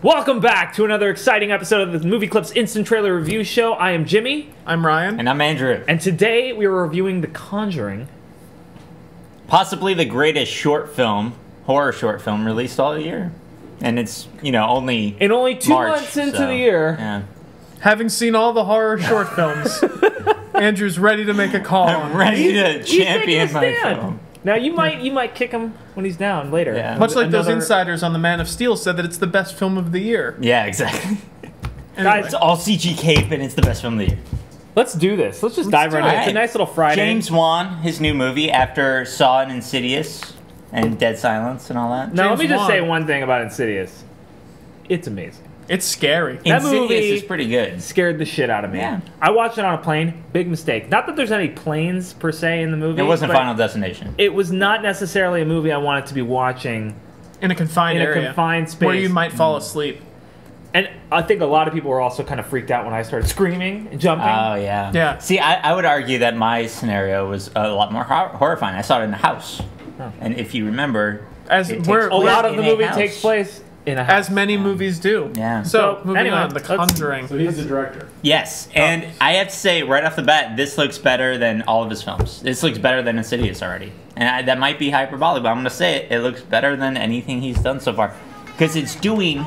Welcome back to another exciting episode of the Movieclips Instant Trailer Review Show. I am Jimmy. I'm Ryan. And I'm Andrew. And today we are reviewing The Conjuring. Possibly the greatest horror short film released all year. And it's, only In only 2 months into the year. Yeah. Having seen all the horror short films, Andrew's ready to make a call. I'm ready to champion my film. Now you might kick him when he's down later. Yeah. Much like those insiders on The Man of Steel said that it's the best film of the year. Yeah, exactly. Guys, It's all CG cape and it's the best film of the year. let's do this. Let's just dive right in. It's a nice little Friday. James Wan, his new movie after Saw and Insidious and Dead Silence and all that. Now let me James just say Wan. one thing about Insidious. It's amazing. It's scary. That Insidious movie is pretty good. Scared the shit out of me. Yeah. I watched it on a plane. Big mistake. Not that there's any planes per se in the movie. It wasn't but Final Destination. It was not necessarily a movie I wanted to be watching In a confined in a area. confined space. Where you might fall asleep. And I think a lot of people were also kind of freaked out when I started screaming and jumping. Oh, yeah. Yeah. See, I would argue that my scenario was a lot more horrifying. I saw it in a house. Oh. And if you remember, As it we're- a lot of in the a movie house. takes place in a house. As many movies do. Yeah. So, So, moving anyway, on. The let's- Conjuring. So he's the director. Yes, and I have to say right off the bat, this looks better than all of his films. This looks better than Insidious already. And that might be hyperbolic, but I'm going to say it. It looks better than anything he's done so far. Because it's doing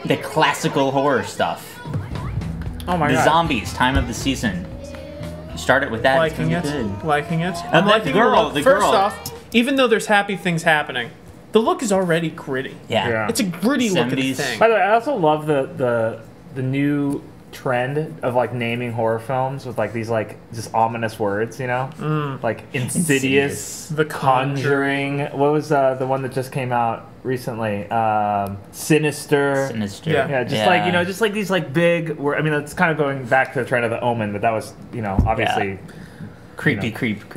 the classical horror stuff. Oh my The god. zombies, time of the season. You start it with that, Liking it's it. gonna be good. Liking it. And that liking girl, look. the First girl. off, even though there's happy things happening, the look is already gritty. Yeah. It's a gritty looking 70s. thing. By the way, I also love the new trend of like naming horror films with like these like just ominous words, like Insidious, The Conjuring. What was the one that just came out recently? Sinister. Sinister. Yeah. Yeah, just like these like big. I mean, it's kind of going back to the trend of The Omen, but that was obviously. Creep.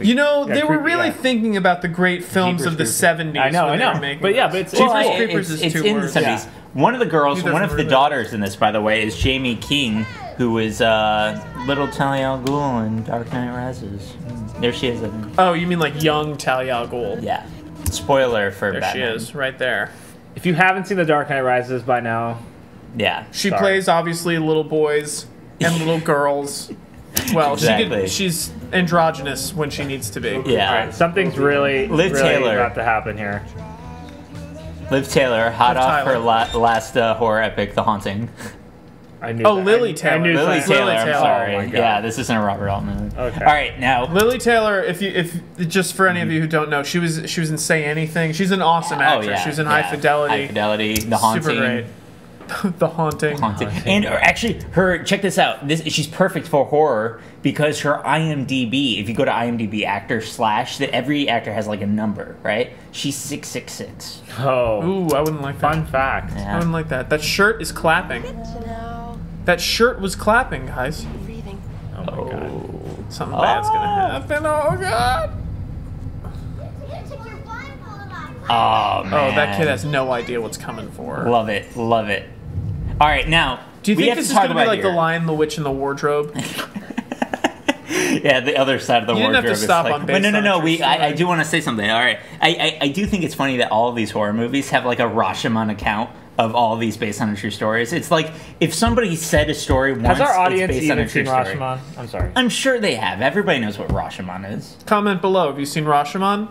You know, they were creepy, really yeah. thinking about the great films Jeepers of the Creepers. 70s. I know, when I they know. were making But yeah, this. but it's- Jeepers well, Creepers is it's 2 in words. the 70s. One of the girls, Neither one of the really. daughters in this, by the way, is Jamie King, who was Little Talia al Ghul in Dark Knight Rises. There she is. I think. Oh, you mean like young Talia al Ghul? Yeah. Spoiler for There Batman. she is, right there. If you haven't seen The Dark Knight Rises by now, Yeah. She Sorry. plays obviously little boys and little girls. Well, Exactly. she's androgynous when she needs to be. Yeah. all right, something's really, Liv really Taylor. about to happen here. Liv Taylor, hot Liv off Tyler. her last horror epic, The Haunting. I knew. Oh, that. Lily I Taylor. knew Lily that. Taylor, I'm Taylor. sorry. Oh my God. Yeah, this isn't a Robert Altman movie. Okay. All right, now. Lily Taylor, if just for any of you who don't know, she was in Say Anything. She's an awesome actress. Oh, yeah. She was in yeah. High Fidelity. High Fidelity, The Haunting. Super great. The Haunting. Haunting. And actually, check this out. She's perfect for horror because her IMDb, if you go to IMDb actor / that every actor has like a number, right? She's 666. Oh, Ooh, I wouldn't like that. fun fact. I Yeah. wouldn't like that. That shirt is clapping. That shirt was clapping, guys. Oh my god. Something bad's gonna happen. Oh god. Oh man. Oh, that kid has no idea what's coming for her. Love it, love it. All right, now. Do you we think have this to is talk gonna be about like The here- Lion, the Witch, and the Wardrobe? Yeah, the other side of the You didn't have wardrobe to stop is on like. based But no. on a true I story. do want to say something. All right, I do think it's funny that all of these horror movies have like a Rashomon account of all these based on true stories. It's like if somebody said a story once, Has our it's audience based on a even true seen story. Rashomon? I'm sorry. I'm sure they have. Everybody knows what Rashomon is. Comment below. Have you seen Rashomon?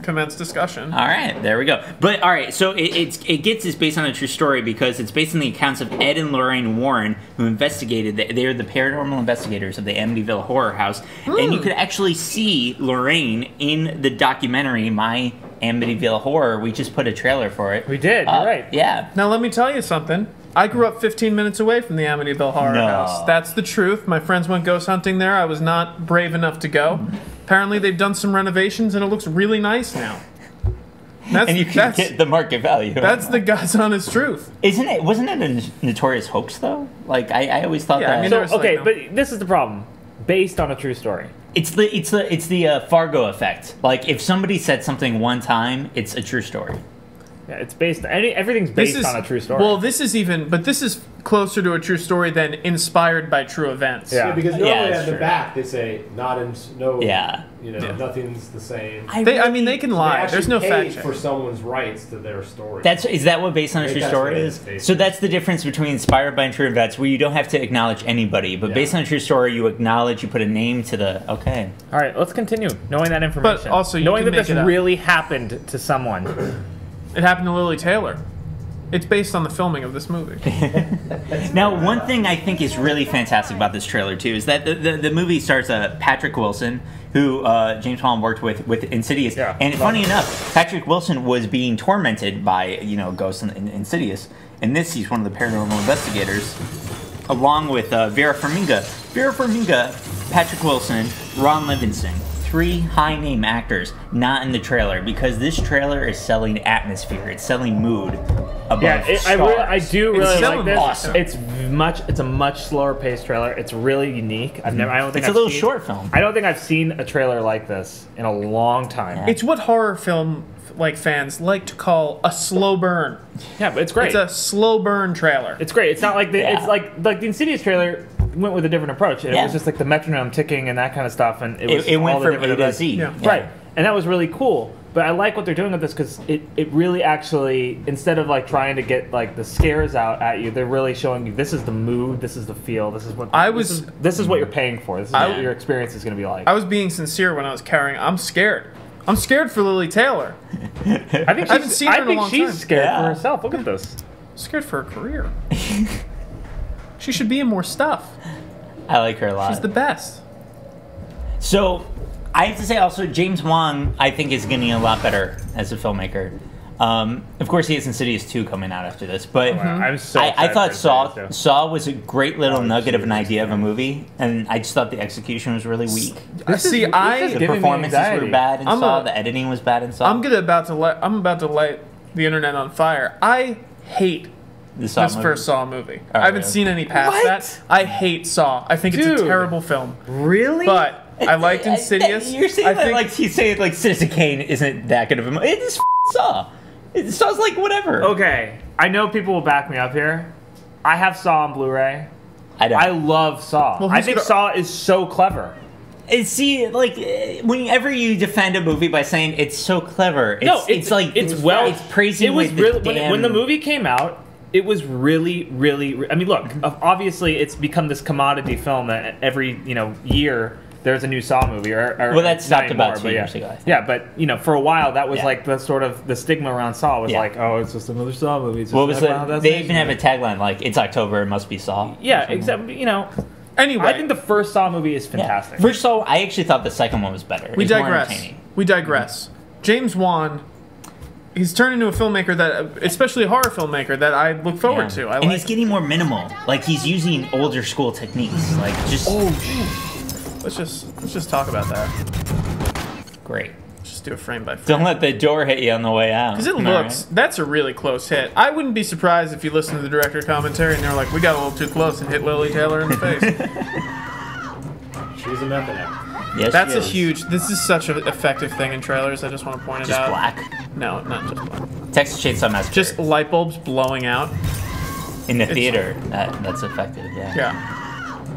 Commence discussion. All right, there we go. But all right, so it gets this based on a true story because it's based on the accounts of Ed and Lorraine Warren, who investigated. They're the paranormal investigators of the Amityville horror house, and you could actually see Lorraine in the documentary My Amityville Horror. We just put a trailer for it. We did. You're right. Yeah. Now let me tell you something. I grew up 15 minutes away from the Amityville Horror No. House. That's the truth. My friends went ghost hunting there. I was not brave enough to go. Apparently they've done some renovations and it looks really nice now. That's, And you can that's, get the market value. that's the God's honest truth. Isn't it? Wasn't it a notorious hoax though? Like I always thought Yeah, I that. mean, So There's, like, okay, no- but this is the problem. Based on a true story. It's the Fargo effect. Like if somebody said something one time, it's a true story. Yeah, it's based. Everything's based on a true story. Well, this is closer to a true story than inspired by true events. Yeah. Yeah, because Yeah, normally that's at the true. back they say not in no. Yeah. You know, nothing's the same. I mean, they can lie. There's no fact check for someone's rights to their story. Is that what based on a true story is? So that's the difference between inspired by true events, where you don't have to acknowledge anybody, but based on a true story, you acknowledge, you put a name to the. Okay. All right, let's continue. Knowing that information, but also knowing that this really happened to someone. It happened to Lily Taylor. It's based on the filming of this movie. Now, one thing I think is really fantastic about this trailer too is that the movie stars Patrick Wilson, who James Wan worked with Insidious. Yeah, and funny enough, Patrick Wilson was being tormented by ghosts in Insidious. In this, he's one of the paranormal investigators, along with Vera Farmiga. Vera Farmiga, Patrick Wilson, Ron Livingston. 3 high-name actors not in the trailer because this trailer is selling atmosphere. It's selling mood. I do really like this. Awesome. It's a much slower paced trailer. It's really unique. I don't think it's a little short film. I don't think I've seen a trailer like this in a long time. Yeah. It's what horror film fans like to call a slow burn. Yeah, but it's great. It's a slow burn trailer. It's great. It's not like it's like the Insidious trailer went with a different approach. It was just like the metronome ticking and that kind of stuff, and it went from A to Z. Right, and that was really cool. But I like what they're doing with this because it really actually, instead of like trying to get like the scares out at you, they're really showing you this is the mood, this is the feel, this is what this is what you're paying for. This is what your experience is going to be like. I was being sincere when I was carrying. I'm scared. I'm scared for Lily Taylor. I haven't seen her in a long time. She's scared for herself. Look at this. I'm scared for her career. She should be in more stuff. I like her a lot. She's the best. So, I have to say also, James Wan, I think, is getting a lot better as a filmmaker. Of course, he has Insidious 2 coming out after this, but I thought Saw was a great little nugget of an idea of a movie, and I just thought the execution was really weak. The performances were bad in Saw, the editing was bad in Saw. I'm about to light the internet on fire. I hate this first Saw movie. I haven't seen any past that. I hate Saw. I think it's a terrible film. Really? But I liked Insidious. You're saying that like he's saying like Citizen Kane isn't that good of a movie. It is Saw. It Saw's like whatever. Okay, I know people will back me up here. I have Saw on Blu-ray. I love Saw. Well, I think Saw is so clever. See, like, whenever you defend a movie by saying it's so clever, it's praising. It was really when the movie came out. It was really. I mean, look. Obviously, it's become this commodity film that every year there's a new Saw movie. Well, that stopped about 2 years ago. Yeah, but for a while that was like the sort of the stigma around Saw was like, oh, it's just another Saw movie. What was they even have a tagline like "It's October, it must be Saw." Yeah, except Anyway, I think the first Saw movie is fantastic. First Saw, I actually thought the second one was better. We digress. James Wan. He's turned into a filmmaker especially a horror filmaker, that I look forward to. And he's getting more minimal. Like he's using older school techniques. Like just. Let's just talk about that. Great. Just do a frame by frame. Don't let the door hit you on the way out. Because that's a really close hit. I wouldn't be surprised if you listen to the director commentary and they're like, we got a little too close and hit Lily Taylor in the face. She's a method actor. Yes, that's a huge. This is such an effective thing in trailers. I just want to point it out. Just black? No, not just black. Texas Chainsaw Massacre. Just light bulbs blowing out in the theater. That's effective. Yeah. Yeah.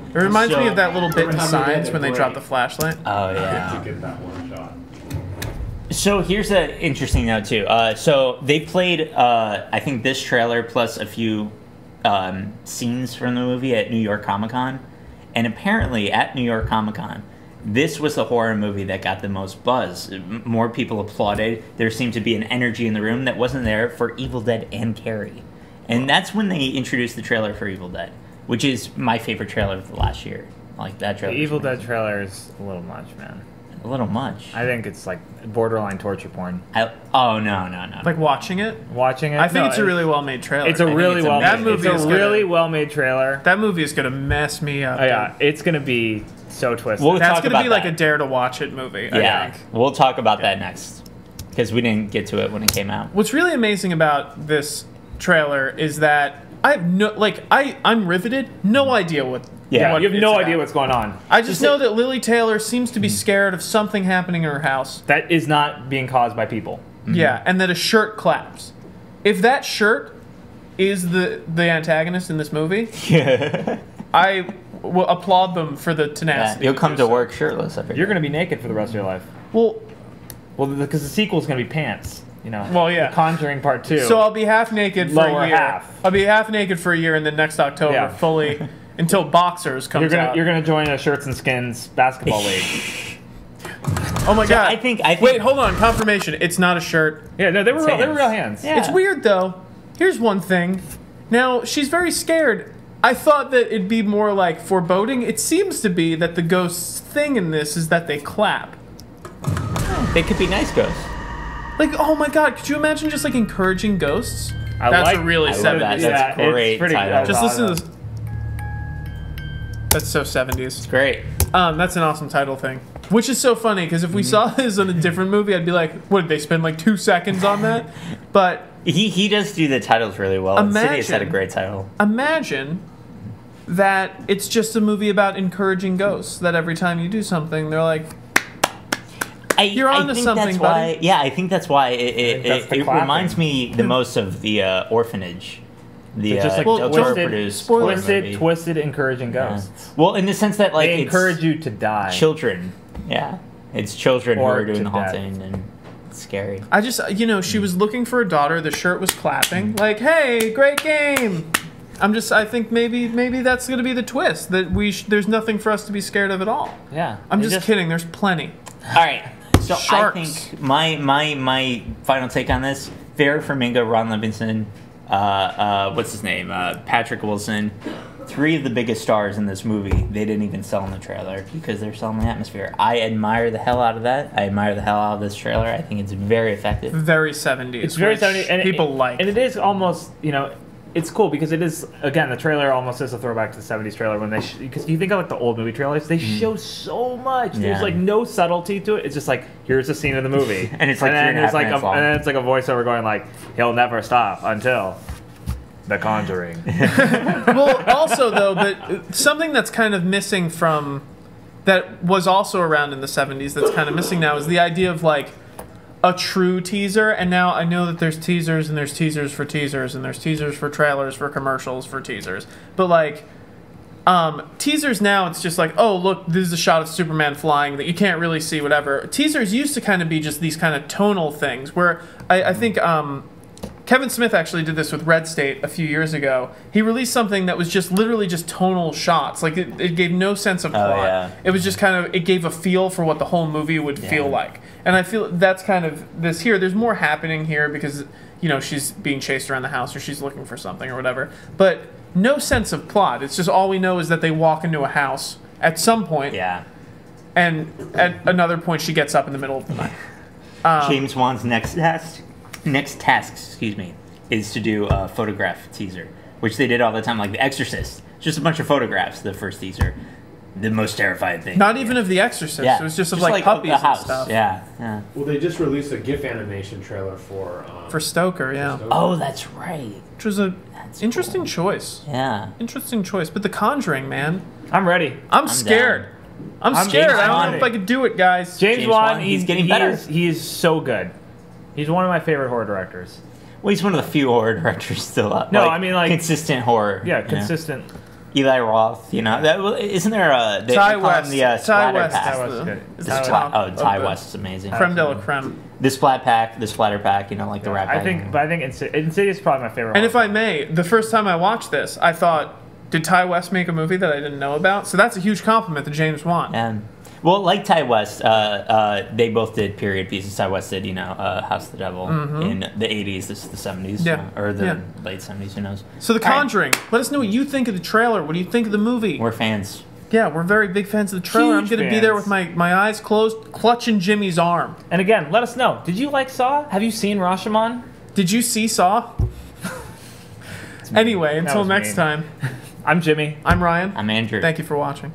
It reminds me of that little bit in Signs when they drop the flashlight. Oh yeah. To get that one shot. So here's an interesting note too. So they played, I think, this trailer plus a few scenes from the movie at New York Comic Con, and apparently at New York Comic Con, this was the horror movie that got the most buzz. More people applauded. There seemed to be an energy in the room that wasn't there for Evil Dead and Carrie. And that's when they introduced the trailer for Evil Dead, which is my favorite trailer of the last year. Like that trailer. The Evil Dead trailer is a little much, man. A little much. I think it's like borderline torture porn. Oh no. Like watching it. I think it's a really well made trailer. It's a really well made trailer. That movie is gonna mess me up. Oh, yeah, it's gonna be so twisted. That's gonna be like a Dare to Watch It movie. I think. We'll talk about that next because we didn't get to it when it came out. What's really amazing about this trailer is that I have I'm riveted. No idea what. Yeah, you have no idea what's going on. I just know that Lily Taylor seems to be scared of something happening in her house. That is not being caused by people. Mm-hmm. Yeah, and that a shirt claps. If that shirt is the antagonist in this movie, I will applaud them for the tenacity. You'll come to work shirtless. You're going to be naked for the rest of your life. Well, because the sequel is going to be pants. You know. Well, yeah. The Conjuring Part 2. So I'll be half naked for a year. Half. I'll be half naked for a year, and then next October fully until Boxers comes out. You're gonna join a Shirts and Skins basketball league. Oh my god! I think. Wait, hold on. Confirmation. It's not a shirt. Yeah, no, they were real hands. Yeah. It's weird though. Here's one thing. Now she's very scared. I thought that it'd be more like foreboding. It seems to be that the ghosts thing in this is that they clap. They could be nice ghosts. Like, oh my god, could you imagine just like encouraging ghosts? That's a really 70s. That's great title. Just listen to this. That's so 70s. It's great. That's an awesome title thing. Which is so funny, because if we saw this in a different movie, I'd be like, what, did they spend like 2 seconds on that? But he does do the titles really well. Insidious had a great title. Imagine that it's just a movie about encouraging ghosts, that every time you do something, they're like, you're onto something, buddy. Yeah, I think that's why it reminds me the most of the Orphanage. The just like twisted, encouraging ghosts. Yeah. Well, in the sense that like they encourage you to die. Children, yeah, it's children who are doing the haunting, and it's scary. I just, she was looking for a daughter. The shirt was clapping, like, "Hey, great game." I think maybe that's gonna be the twist, that there's nothing for us to be scared of at all. Yeah, I'm just kidding. There's plenty. All right. So Sharks. I think my final take on this: Vera Farmiga, Ron Livingston, what's his name? Patrick Wilson. 3 of the biggest stars in this movie. They didn't even sell in the trailer because they're selling the atmosphere. I admire the hell out of that. I admire the hell out of this trailer. I think it's very effective. Very 70s. It's very 70s, and people like. And it is almost, it's cool because it is, again, the trailer almost is a throwback to the 70s trailer when because you think of like the old movie trailers, they show so much. There's like no subtlety to it. It's just like, here's a scene in the movie. And it's like, and then it's like a voiceover going like, he'll never stop until The Conjuring. Well, also though, but something that's kind of missing from, that was also around in the 70s that's kind of missing now is the idea of like, a true teaser, and now I know that there's teasers and there's teasers for teasers and there's teasers for trailers for commercials for teasers, but like teasers now it's just like, oh look, this is a shot of Superman flying that you can't really see, whatever. Teasers used to kind of be just these kind of tonal things where I think Kevin Smith actually did this with Red State a few years ago. He released something that was just literally just tonal shots. Like it gave no sense of plot. Yeah. It was just kind of, it gave a feel for what the whole movie would feel like. And I feel that's kind of this here. There's more happening here because, she's being chased around the house or she's looking for something or whatever. But no sense of plot. It's just all we know is that they walk into a house at some point. Yeah. And at another point she gets up in the middle of the night. James Wan's next task, is to do a photograph teaser, which they did all the time, like The Exorcist. Just a bunch of photographs, the first teaser. The most terrifying thing. Not even of The Exorcist. Yeah. It was just of like puppies and stuff. Yeah. Well, they just released a GIF animation trailer for Stoker, yeah. Stoker. Oh, that's right. Which was a interesting choice. Yeah. Interesting choice. But The Conjuring, man. I'm ready. I'm scared. I'm scared. I don't know if I could do it, guys. James Wan, he's getting better. He is so good. He's one of my favorite horror directors. Well, he's one of the few horror directors still up. No, I mean like consistent horror. Yeah, consistent. Eli Roth, isn't there a Ty West? Ty West. Ty West is amazing. Creme de la creme. The splatter pack, like the rap. I think Insidious is probably my favorite. And if I may, the first time I watched this, I thought, did Ty West make a movie that I didn't know about? So that's a huge compliment to James Wan. Well, like Ty West, they both did period pieces. Ty West did, House of the Devil in the 80s. This is the 70s, or the late 70s, who knows. So The Conjuring. Let us know what you think of the trailer. What do you think of the movie? We're fans. Yeah, we're very big fans of the trailer. I'm going to be there with my eyes closed, clutching Jimmy's arm. And again, let us know. Did you like Saw? Have you seen Rashomon? Did you see Saw? Anyway, until next time. I'm Jimmy. I'm Ryan. I'm Andrew. Thank you for watching.